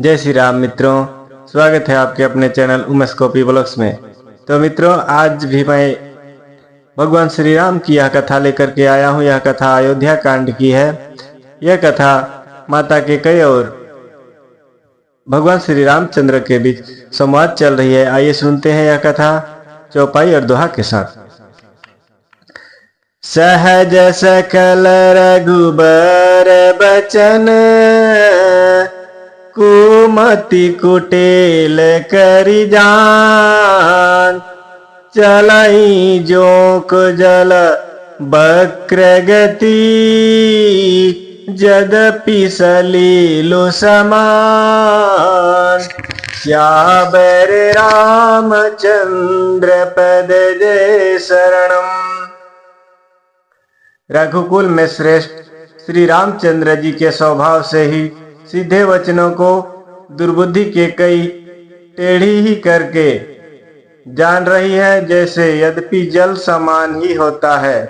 जय श्री राम मित्रों, स्वागत है आपके अपने चैनल उमेश कॉपी ब्लॉग्स में। तो मित्रों, आज भी मैं भगवान श्री राम की यह कथा लेकर के आया हूँ। यह कथा अयोध्या कांड की है। यह कथा माता कैकेयी और भगवान श्री रामचंद्र के बीच संवाद चल रही है। आइए सुनते हैं यह कथा चौपाई और दोहा के साथ। सहज सकल रघुबर बचन, कुमति कुटिल करि जान। चलई जोक जल वक्र गति, यद्यपि सलीलु समान। श्यावर रामचंद्र पद जय शरणम। रघुकुल में श्रेष्ठ श्री रामचंद्र जी के स्वभाव से ही सीधे वचनों को दुर्बुद्धि के कई टेढ़ी ही करके जान रही है। जैसे यद्यपि जल समान ही होता है,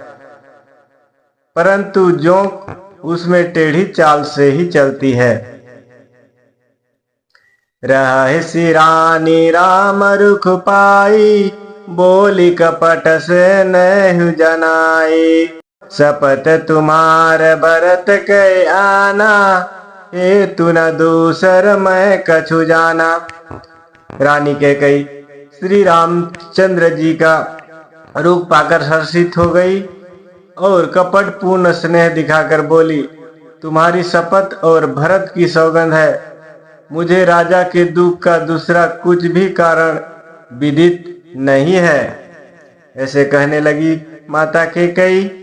परंतु जोंक उसमें टेढ़ी चाल से ही चलती है। रहसि रानी राम रुख पाई, बोली कपट से नहु जनाई। शपथ तुम्हार भरत कै आना, हेतु न दूसर मैं कछु जाना। रानी कैकेयी श्री रामचंद्र जी का रूप पाकर हर्षित हो गई और कपट पूर्ण स्नेह दिखाकर बोली, तुम्हारी शपथ और भरत की सौगंध है, मुझे राजा के दुख का दूसरा कुछ भी कारण विदित नहीं है। ऐसे कहने लगी माता कैकेयी।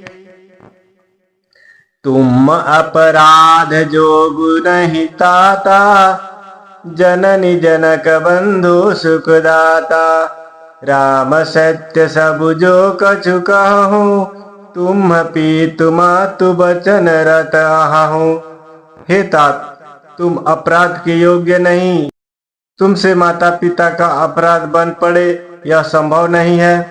तुम अपराध जोगु नहीं ताता, जननी जनक बंधु सुखदाता। राम सत्य सब जो कछु कहूँ, तुम पीतु मातु बचन रत आहूँ। हे तात, तुम अपराध के योग्य नहीं। तुमसे माता पिता का अपराध बन पड़े यह संभव नहीं है।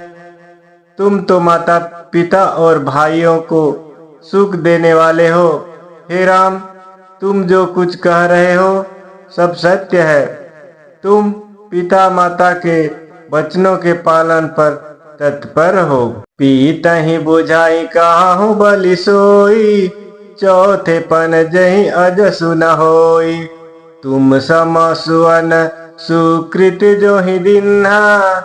तुम तो माता पिता और भाइयों को सुख देने वाले हो। हे राम, तुम जो कुछ कह रहे हो सब सत्य है। तुम पिता माता के वचनों के पालन पर तत्पर हो। पीता ही बुझाई काहू बलि सोई, चौथे पन जही अज सुन होई। तुम सम सुवन सुकृत जो ही दिन्हा,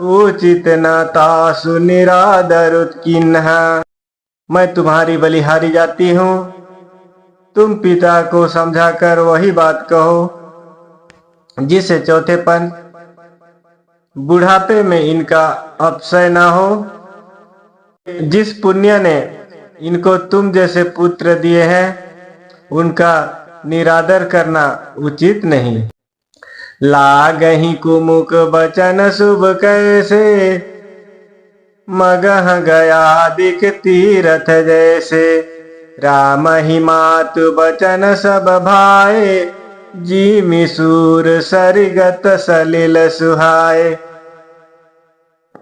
उचित न तासु निरादर उत्किन्हा। मैं तुम्हारी बलिहारी जाती हूँ। तुम पिता को समझाकर वही बात कहो जिससे चौथेपन बुढ़ापे में इनका अपसय न हो। जिस पुण्य ने इनको तुम जैसे पुत्र दिए हैं, उनका निरादर करना उचित नहीं। लागहि कुमुख बचन शुभ कैसे, मगह गया दिख तीरथ जैसे। राम ही मातु बचन सब भाए, जिमि सूर सरिगत सलिल सुहाए।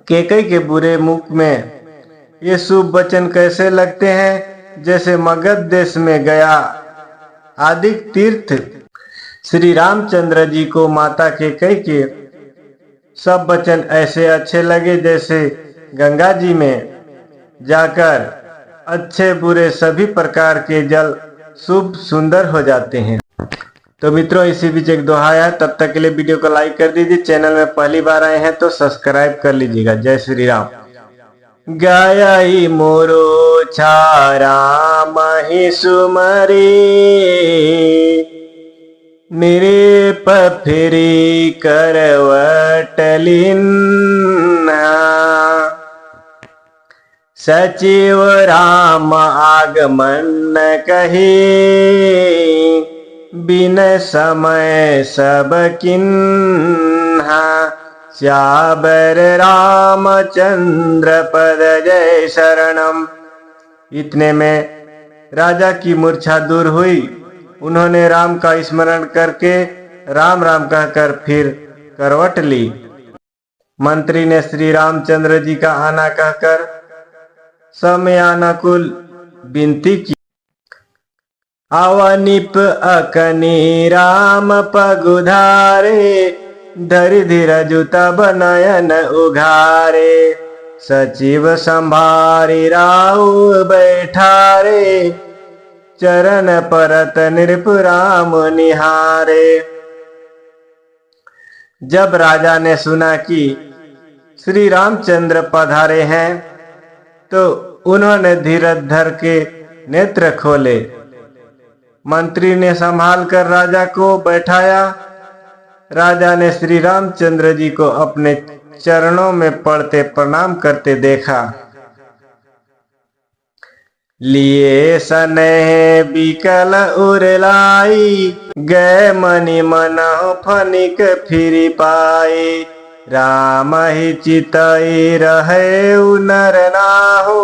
कैकेयी के बुरे मुख में ये शुभ वचन कैसे लगते हैं, जैसे मगध देश में गया आदिक तीर्थ। श्री रामचंद्र जी को माता कैकेयी के सब वचन ऐसे अच्छे लगे जैसे गंगा जी में जाकर अच्छे बुरे सभी प्रकार के जल शुभ सुंदर हो जाते हैं। तो मित्रों, इसी बीच एक दोहा है। तब तक के लिए वीडियो को लाइक कर दीजिए। चैनल में पहली बार आए हैं तो सब्सक्राइब कर लीजिएगा। जय श्री राम। गायई मोरो राम ही सुमरी, मेरे पफिरी करवटलिन। सचिव राम आगमन कही, बिन समय सब किन्हा। श्यावर रामचंद्र पद जय शरणम। इतने में राजा की मूर्छा दूर हुई। उन्होंने राम का स्मरण करके राम राम कहकर फिर करवट ली। मंत्री ने श्री रामचंद्र जी का आना कहकर समयानुकूल विनती की। अवनिप अकनी राम पगुधारे धरि धीरजु तब नयन उघारे सचिव संभारी राउ बैठारे चरण परत नृप राम निहारे। जब राजा ने सुना कि श्री रामचंद्र पधारे हैं तो उन्होंने धीरज धर के नेत्र खोले। मंत्री ने संभाल कर राजा को बैठाया। राजा ने श्री रामचंद्र जी को अपने चरणों में पड़ते प्रणाम करते देखा। लिए सनेह बिकल उरलाई गए मनि मनहु फनिक फिरि पाई राम ही चितई रहे नर नाहु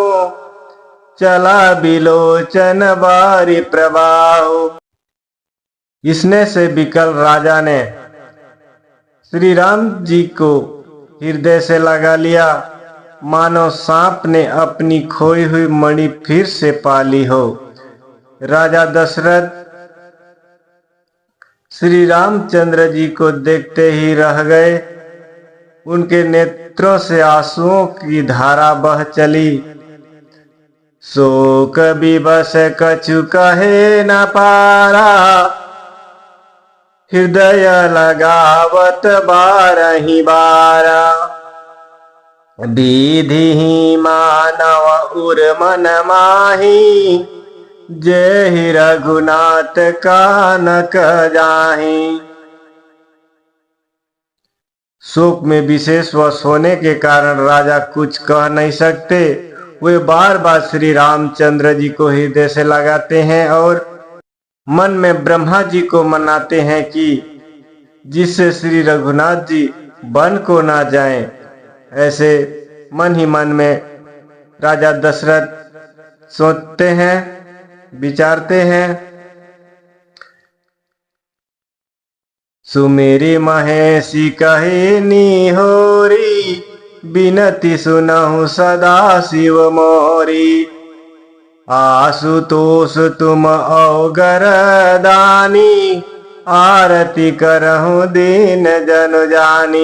चला बिलोचन बारी प्रवाहु। इसने से बिकल राजा ने श्री राम जी को हृदय से लगा लिया, मानो सांप ने अपनी खोई हुई मणि फिर से पाली हो। राजा दशरथ श्री रामचंद्र जी को देखते ही रह गए। उनके नेत्रों से आंसुओं की धारा बह चली। शोक विवश कछु कहे न पारा हृदय लगावत बारही बारा विधि मानव उर मन माही जय रघुनाथ कानक जाही। शोक में विशेष वश होने के कारण राजा कुछ कह नहीं सकते। वे बार बार श्री रामचंद्र जी को हृदय से लगाते हैं और मन में ब्रह्मा जी को मनाते हैं कि जिससे श्री रघुनाथ जी वन को ना जाएं। ऐसे मन ही मन में राजा दशरथ सोचते हैं, विचारते हैं। सुमेरी महेशी कहे निहोरी बिनती सुनहु सदा शिव मोरी आशुतोष तुम अवगर दानी आरती करहु दीन जन जानी।